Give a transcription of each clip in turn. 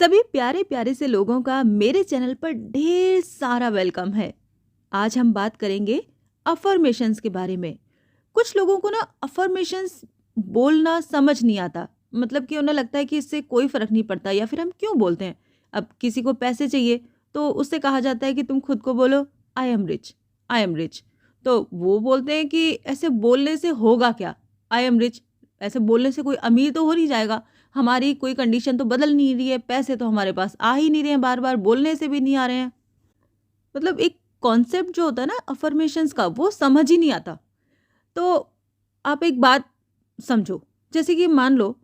सभी प्यारे प्यारे से लोगों का मेरे चैनल पर ढेर सारा वेलकम है। आज हम बात करेंगे अफर्मेशंस के बारे में। कुछ लोगों को ना अफर्मेशंस बोलना समझ नहीं आता, मतलब कि उन्हें लगता है कि इससे कोई फर्क नहीं पड़ता, या फिर हम क्यों बोलते हैं। अब किसी को पैसे चाहिए तो उससे कहा जाता है कि तुम खुद को बोलो I am rich, I am rich. तो वो बोलते हैं कि ऐसे बोलने से होगा क्या, आई एम रिच, ऐसे बोलने से कोई अमीर तो हो नहीं जाएगा, हमारी कोई कंडीशन तो बदल नहीं रही है, पैसे तो हमारे पास आ ही नहीं रहे हैं, बार बार बोलने से भी नहीं आ रहे हैं। मतलब एक कॉन्सेप्ट जो होता है ना अफर्मेशंस का, वो समझ ही नहीं आता। तो आप एक बात समझो, जैसे कि मान लो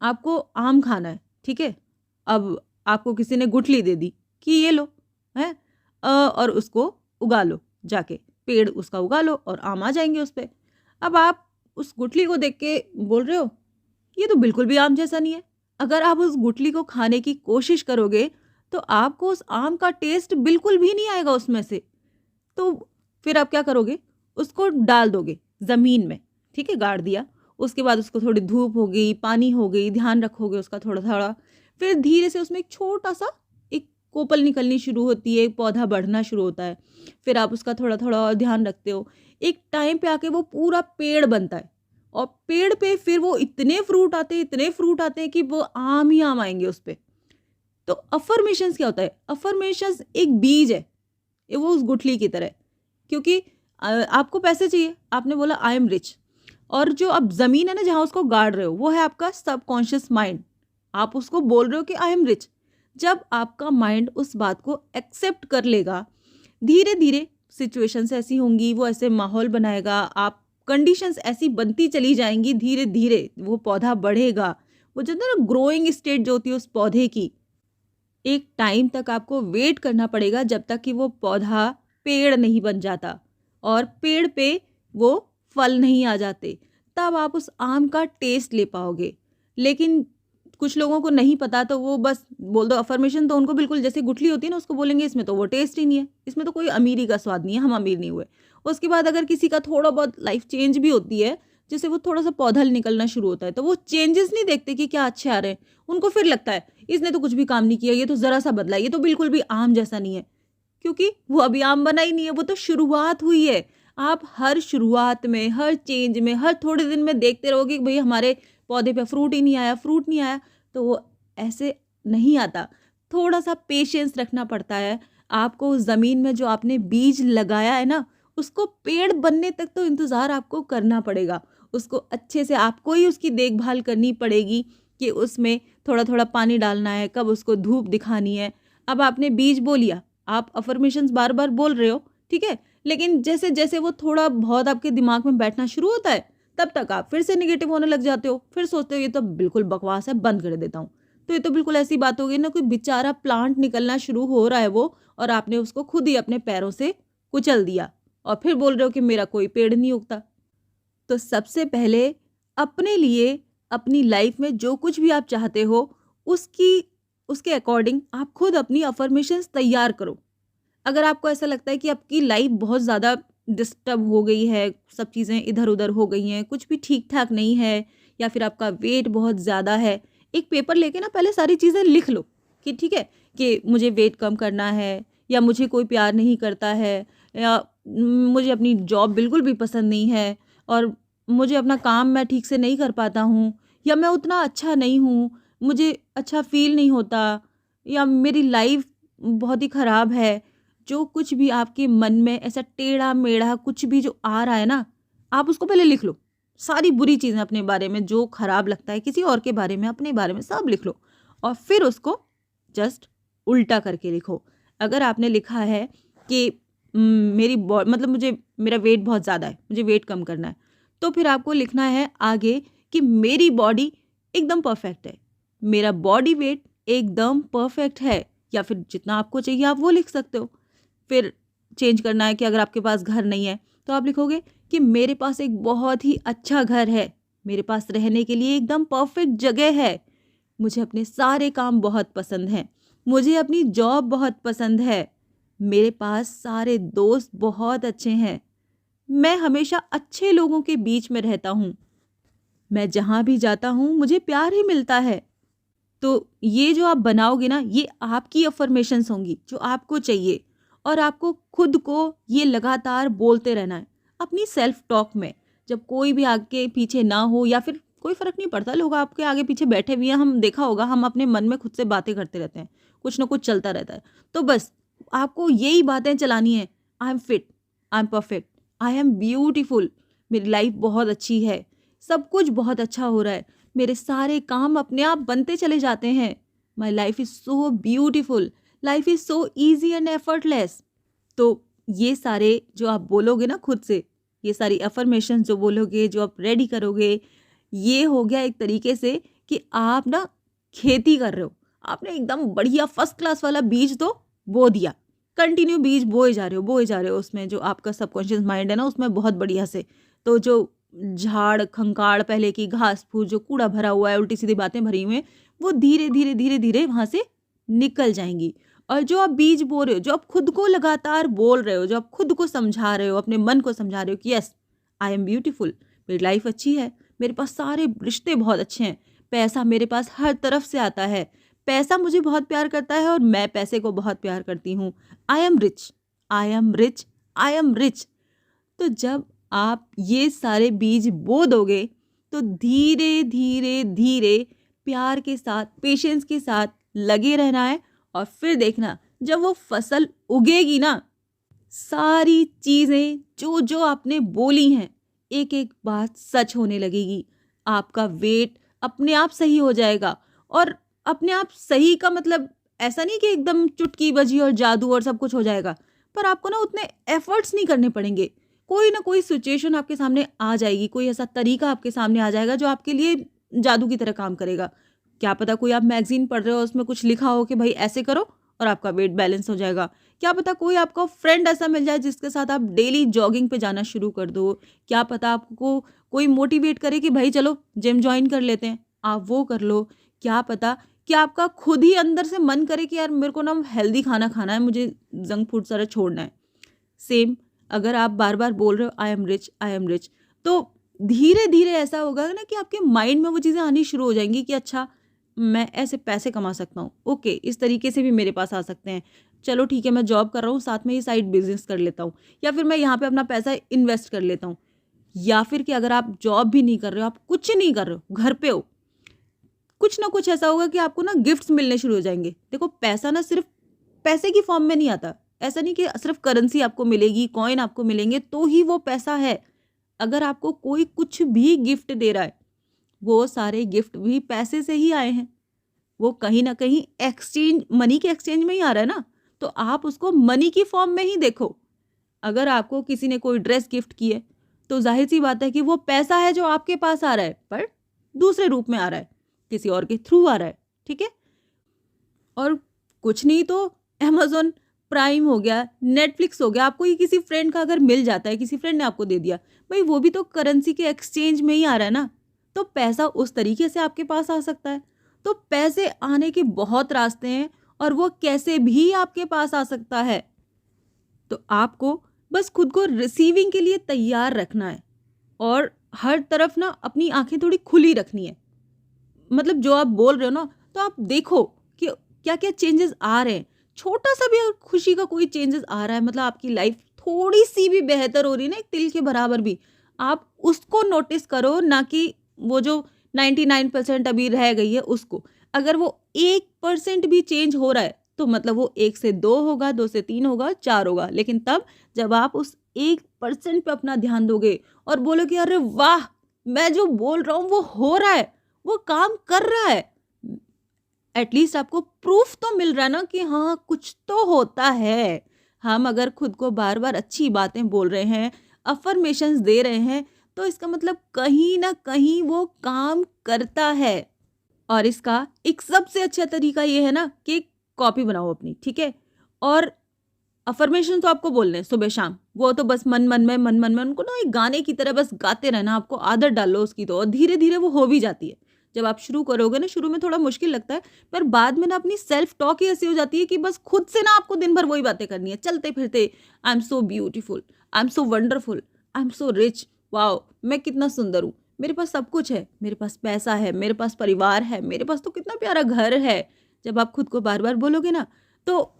आपको आम खाना है, ठीक है। अब आपको किसी ने गुठली दे दी कि ये लो, है, और उसको उगा लो, जाके पेड़ उसका उगा लो और आम आ जाएंगे उस पे। अब आप उस गुठली को देख के बोल रहे हो ये तो बिल्कुल भी आम जैसा नहीं है। अगर आप उस गुठली को खाने की कोशिश करोगे तो आपको उस आम का टेस्ट बिल्कुल भी नहीं आएगा उसमें से। तो फिर आप क्या करोगे, उसको डाल दोगे ज़मीन में, ठीक है, गाड़ दिया। उसके बाद उसको थोड़ी धूप हो गई, पानी हो गई, ध्यान रखोगे उसका थोड़ा-थोड़ा। फिर धीरे से उसमें एक छोटा-सा एक कोपल निकलनी शुरू होती है, एक पौधा बढ़ना शुरू होता है। फिर आप उसका थोड़ा-थोड़ा और ध्यान रखते हो। एक टाइम पे आके वो पूरा पेड़ बनता है और पेड़ पे फिर वो इतने फ्रूट आते हैं, इतने फ्रूट आते हैं कि वो आम ही आम आएँगे उस पे। तो अफ़र्मेशंस क्या होता है? अफ़र्मेशंस एक बीज है, ये वो उस गुठली की तरह है। क्योंकि आपको पैसे चाहिए, आपने बोला आई एम रिच, और जो अब ज़मीन है ना जहाँ उसको गाड़ रहे हो, वो है आपका सबकॉन्शियस माइंड। आप उसको बोल रहे हो कि आई एम रिच। जब आपका माइंड उस बात को एक्सेप्ट कर लेगा, धीरे-धीरे सिचुएशंस ऐसी होंगी, वो ऐसे माहौल बनाएगा, आप कंडीशंस ऐसी बनती चली जाएँगी, धीरे-धीरे वो पौधा बढ़ेगा। वो जो होता है ना ग्रोइंग स्टेज जो होती है उस पौधे की, एक टाइम तक आपको वेट करना पड़ेगा जब तक कि वो पौधा पेड़ नहीं बन जाता और पेड़ पे वो फल नहीं आ जाते, तब आप उस आम का टेस्ट ले पाओगे। लेकिन कुछ लोगों को नहीं पता तो वो बस बोल दो अफर्मेशन, तो उनको बिल्कुल जैसे गुठली होती है ना, उसको बोलेंगे इसमें तो वो टेस्ट ही नहीं है, इसमें तो कोई अमीरी का स्वाद नहीं है, हम अमीर नहीं हुए। उसके बाद अगर किसी का थोड़ा बहुत लाइफ चेंज भी होती है, जैसे वो थोड़ा सा पौधा निकलना शुरू होता है, तो वो चेंजेस नहीं देखते कि क्या अच्छे आ रहे हैं। उनको फिर लगता है इसने तो कुछ भी काम नहीं किया, ये तो ज़रा-सा बदला है, ये तो बिल्कुल भी आम जैसा नहीं है। क्योंकि वो अभी आम बना ही नहीं है, वो तो शुरुआत हुई है। आप हर शुरुआत में, हर चेंज में, हर थोड़े दिन में देखते रहोगे कि भई हमारे पौधे पे फ्रूट ही नहीं आया, फ्रूट नहीं आया, तो वो ऐसे नहीं आता। थोड़ा-सा पेशेंस रखना पड़ता है। आपको उस ज़मीन में जो आपने बीज लगाया है ना, उसको पेड़ बनने तक तो इंतज़ार आपको करना पड़ेगा। उसको अच्छे से आपको ही उसकी देखभाल करनी पड़ेगी कि उसमें थोड़ा-थोड़ा पानी डालना है, कब उसको धूप दिखानी है। अब आपने बीज बो लिया, आप अफ़र्मेशंस बार-बार बोल रहे हो, ठीक है? लेकिन जैसे-जैसे वो थोड़ा बहुत आपके दिमाग में बैठना शुरू होता है, तब तक आप फिर से नेगेटिव होने लग जाते हो। फिर सोचते हो ये तो बिल्कुल बकवास है, बंद कर देता हूँ। तो ये तो बिल्कुल ऐसी बात हो गई ना, कोई बेचारा प्लांट निकलना शुरू हो रहा है वो, और आपने उसको खुद ही अपने पैरों से कुचल दिया और फिर बोल रहे हो कि मेरा कोई पेड़ नहीं उगता। तो सबसे पहले अपने लिए, अपनी लाइफ में जो कुछ भी आप चाहते हो, उसकी उसके अकॉर्डिंग आप खुद अपनी अफ़र्मेशंस तैयार करो। अगर आपको ऐसा लगता है कि आपकी लाइफ बहुत ज़्यादा डिस्टर्ब हो गई है, सब चीज़ें इधर-उधर हो गई हैं, कुछ भी ठीक-ठाक नहीं है, या फिर आपका वेट बहुत ज़्यादा है, एक पेपर लेके ना पहले सारी चीज़ें लिख लो कि ठीक है, कि मुझे वेट कम करना है, या मुझे कोई प्यार नहीं करता है, या मुझे अपनी जॉब बिल्कुल भी पसंद नहीं है, और मुझे अपना काम मैं ठीक से नहीं कर पाता हूँ, या मैं उतना अच्छा नहीं हूँ, मुझे अच्छा फ़ील नहीं होता, या मेरी लाइफ बहुत ही ख़राब है। जो कुछ भी आपके मन में ऐसा टेढ़ा-मेढ़ा कुछ भी जो आ रहा है ना, आप उसको पहले लिख लो। सारी बुरी चीज़ें अपने बारे में, जो खराब लगता है किसी और के बारे में, अपने बारे में, सब लिख लो और फिर उसको जस्ट उल्टा करके लिखो। अगर आपने लिखा है कि मेरी बॉ मतलब मुझे मेरा वेट बहुत ज़्यादा है, मुझे वेट कम करना है, तो फिर आपको लिखना है आगे कि मेरी बॉडी एकदम परफेक्ट है, मेरा बॉडी वेट एकदम परफेक्ट है, या फिर जितना आपको चाहिए आप वो लिख सकते हो। फिर चेंज करना है कि अगर आपके पास घर नहीं है, तो आप लिखोगे कि मेरे पास एक बहुत ही अच्छा घर है, मेरे पास रहने के लिए एकदम परफेक्ट जगह है, मुझे अपने सारे काम बहुत पसंद हैं, मुझे अपनी जॉब बहुत पसंद है, मेरे पास सारे दोस्त बहुत अच्छे हैं, मैं हमेशा अच्छे लोगों के बीच में रहता हूँ, मैं जहाँ भी जाता हूँ मुझे प्यार ही मिलता है। तो ये जो आप बनाओगे ना, ये आपकी अफर्मेशंस होंगी जो आपको चाहिए, और आपको खुद को ये लगातार बोलते रहना है अपनी सेल्फ टॉक में। जब कोई भी आगे पीछे ना हो, या फिर कोई फ़र्क नहीं पड़ता, लोग आपके आगे पीछे बैठे भी हैं, हम देखा होगा, हम अपने मन में खुद से बातें करते रहते हैं, कुछ ना कुछ चलता रहता है। तो बस आपको यही बातें चलानी है, I am fit, I am perfect, I am beautiful, मेरी लाइफ बहुत अच्छी है, सब कुछ बहुत अच्छा हो रहा है, मेरे सारे काम अपने आप बनते चले जाते हैं, my life is so beautiful, life is so easy and effortless. तो ये सारे जो आप बोलोगे ना खुद से, ये सारी अफर्मेशन जो बोलोगे, जो आप रेडी करोगे, ये हो गया एक तरीके से कि आप ना खेती कर रहे हो। आपने एकदम बढ़िया फर्स्ट क्लास वाला बीज तो बो दिया, कंटिन्यू बीज बोए जा रहे हो, बोए जा रहे हो, उसमें जो आपका सबकॉन्शियस माइंड है ना, उसमें बहुत बढ़िया से। तो जो झाड़ खंकाड़, पहले की घास फूस, जो कूड़ा भरा हुआ है, उल्टी सीधी बातें भरी हुई हैं, वो धीरे धीरे धीरे धीरे वहाँ से निकल जाएंगी। और जो आप बीज बो रहे हो, जो आप खुद को लगातार बोल रहे हो, जो आप खुद को समझा रहे हो, अपने मन को समझा रहे हो कि यस आई एम ब्यूटीफुल, मेरी लाइफ अच्छी है, मेरे पास सारे रिश्ते बहुत अच्छे हैं, पैसा मेरे पास हर तरफ से आता है, पैसा मुझे बहुत प्यार करता है और मैं पैसे को बहुत प्यार करती हूँ, I am rich, I am rich, I am rich. तो जब आप ये सारे बीज बो दोगे, तो धीरे धीरे धीरे प्यार के साथ, पेशेंस के साथ लगे रहना है, और फिर देखना जब वो फसल उगेगी ना, सारी चीज़ें जो जो आपने बोली हैं, एक एक बात सच होने लगेगी। आपका वेट अपने आप सही हो जाएगा, और अपने आप सही का मतलब ऐसा नहीं कि एकदम चुटकी बजी और जादू और सब कुछ हो जाएगा, पर आपको ना उतने एफर्ट्स नहीं करने पड़ेंगे। कोई ना कोई सिचुएशन आपके सामने आ जाएगी, कोई ऐसा तरीका आपके सामने आ जाएगा जो आपके लिए जादू की तरह काम करेगा। क्या पता कोई आप मैगजीन पढ़ रहे हो, उसमें कुछ लिखा हो कि भाई ऐसे करो और आपका वेट बैलेंस हो जाएगा। क्या पता कोई आपको फ्रेंड ऐसा मिल जाए जिसके साथ आप डेली जॉगिंग पे जाना शुरू कर दो। क्या पता आपको कोई मोटिवेट करे कि भाई चलो जिम ज्वाइन कर लेते हैं, आप वो कर लो। क्या पता कि आपका खुद ही अंदर से मन करे कि यार मेरे को ना हेल्दी खाना खाना है, मुझे जंक फूड सारा छोड़ना है। सेम अगर आप बार बार बोल रहे हो I am rich, I am rich, तो धीरे धीरे ऐसा होगा ना कि आपके माइंड में वो चीज़ें आनी शुरू हो जाएंगी कि अच्छा मैं ऐसे पैसे कमा सकता हूँ, ओके इस तरीके से भी मेरे पास आ सकते हैं, चलो ठीक है मैं जॉब कर रहा हूँ, साथ में ही साइड बिजनेस कर लेता हूँ, या फिर मैं यहाँ पे अपना पैसा इन्वेस्ट कर लेता हूँ। या फिर कि अगर आप जॉब भी नहीं कर रहे हो, आप कुछ नहीं कर रहे हो, घर पे हो, कुछ ना कुछ ऐसा होगा कि आपको ना गिफ्ट्स मिलने शुरू हो जाएंगे। देखो पैसा ना सिर्फ पैसे की फॉर्म में नहीं आता, ऐसा नहीं कि सिर्फ करेंसी आपको मिलेगी, कॉइन आपको मिलेंगे तो ही वो पैसा है। अगर आपको कोई कुछ भी गिफ्ट दे रहा है, वो सारे गिफ्ट भी पैसे से ही आए हैं, वो कहीं ना कहीं एक्सचेंज, मनी के एक्सचेंज में ही आ रहा है ना, तो आप उसको मनी की फॉर्म में ही देखो। अगर आपको किसी ने कोई ड्रेस गिफ्ट की है, तो जाहिर सी बात है कि वो पैसा है जो आपके पास आ रहा है, पर दूसरे रूप में आ रहा है, किसी और के थ्रू आ रहा है, ठीक है। और कुछ नहीं तो अमेज़न प्राइम हो गया, नेटफ्लिक्स हो गया, आपको ये किसी फ्रेंड का अगर मिल जाता है, किसी फ्रेंड ने आपको दे दिया, भाई वो भी तो करेंसी के एक्सचेंज में ही आ रहा है ना, तो पैसा उस तरीके से आपके पास आ सकता है। तो पैसे आने के बहुत रास्ते हैं, और वो कैसे भी आपके पास आ सकता है। तो आपको बस खुद को रिसीविंग के लिए तैयार रखना है, और हर तरफ ना अपनी आंखें थोड़ी खुली रखनी है। मतलब जो आप बोल रहे हो ना, तो आप देखो कि क्या क्या चेंजेस आ रहे हैं। छोटा सा भी अगर खुशी का कोई चेंजेस आ रहा है, मतलब आपकी लाइफ थोड़ी सी भी बेहतर हो रही है ना, एक तिल के बराबर भी, आप उसको नोटिस करो, ना कि वो जो 99% अभी रह गई है उसको। अगर वो 1% भी चेंज हो रहा है, तो मतलब वो 1 से 2 होगा, 2 से 3 होगा, 4 होगा। लेकिन तब जब आप उस 1% पे अपना ध्यान दोगे और बोलोगे अरे वाह, मैं जो बोल रहा हूँ वो हो रहा है, वो काम कर रहा है, एटलीस्ट आपको प्रूफ तो मिल रहा है ना कि हाँ कुछ तो होता है। हम अगर खुद को बार बार अच्छी बातें बोल रहे हैं, अफर्मेशंस दे रहे हैं, तो इसका मतलब कहीं ना कहीं वो काम करता है। और इसका एक सबसे अच्छा तरीका ये है ना कि कॉपी बनाओ अपनी, ठीक है। और अफर्मेशन तो आपको बोलने हैं सुबह शाम, वो तो बस मन मन में उनको ना एक गाने की तरह बस गाते रहना, आपको आदत डालो उसकी, तो और धीरे धीरे वो हो भी जाती है। जब आप शुरू करोगे ना, शुरू में थोड़ा मुश्किल लगता है, पर बाद में ना अपनी सेल्फ टॉक ही ऐसी हो जाती है कि बस खुद से ना आपको दिन भर वही बातें करनी है, चलते फिरते। I am so beautiful, I am so wonderful, I am so rich, wow मैं कितना सुंदर हूँ, मेरे पास सब कुछ है, मेरे पास पैसा है, मेरे पास परिवार है, मेरे पास तो कितना प्यारा घर है। जब आप खुद को बार बार बोलोगे ना, तो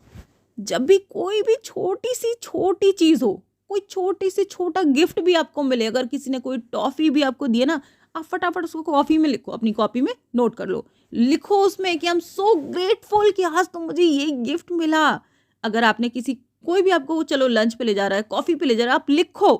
जब भी कोई भी छोटी सी छोटी चीज़ हो, कोई छोटी से छोटा गिफ्ट भी आपको मिले, अगर किसी ने कोई टॉफ़ी भी आपको दी है ना, आप फटाफट उसको कॉफ़ी में लिखो, अपनी कॉपी में नोट कर लो। लिखो उसमें कि आई एम सो ग्रेटफुल कि आज तो मुझे ये गिफ्ट मिला। अगर आपने किसी कोई भी आपको चलो लंच पे ले जा रहा है, कॉफ़ी पे ले जा रहा है, आप लिखो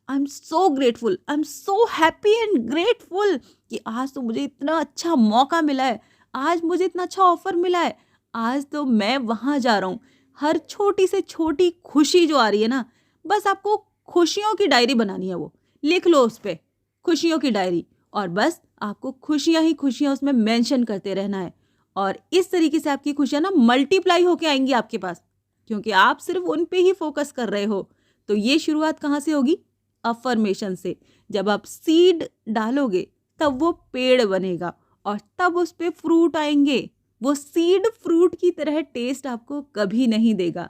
I am so grateful, I am so happy and grateful कि आज तो मुझे इतना अच्छा मौका मिला है, आज मुझे इतना अच्छा ऑफ़र मिला है, आज तो मैं वहाँ जा रहा हूँ। हर छोटी से छोटी खुशी जो आ रही है ना, बस आपको खुशियों की डायरी बनानी है, वो लिख लो उस पे खुशियों की डायरी, और बस आपको खुशियाँ ही खुशियाँ उसमें मेंशन करते रहना है। और इस तरीके से आपकी खुशियाँ ना मल्टीप्लाई होके आएंगी आपके पास, क्योंकि आप सिर्फ उन पे ही फोकस कर रहे हो। तो ये शुरुआत कहाँ से होगी? अफर्मेशन से। जब आप सीड डालोगे तब वो पेड़ बनेगा और तब उस पे फ्रूट आएंगे। वो सीड फ्रूट की तरह टेस्ट आपको कभी नहीं देगा।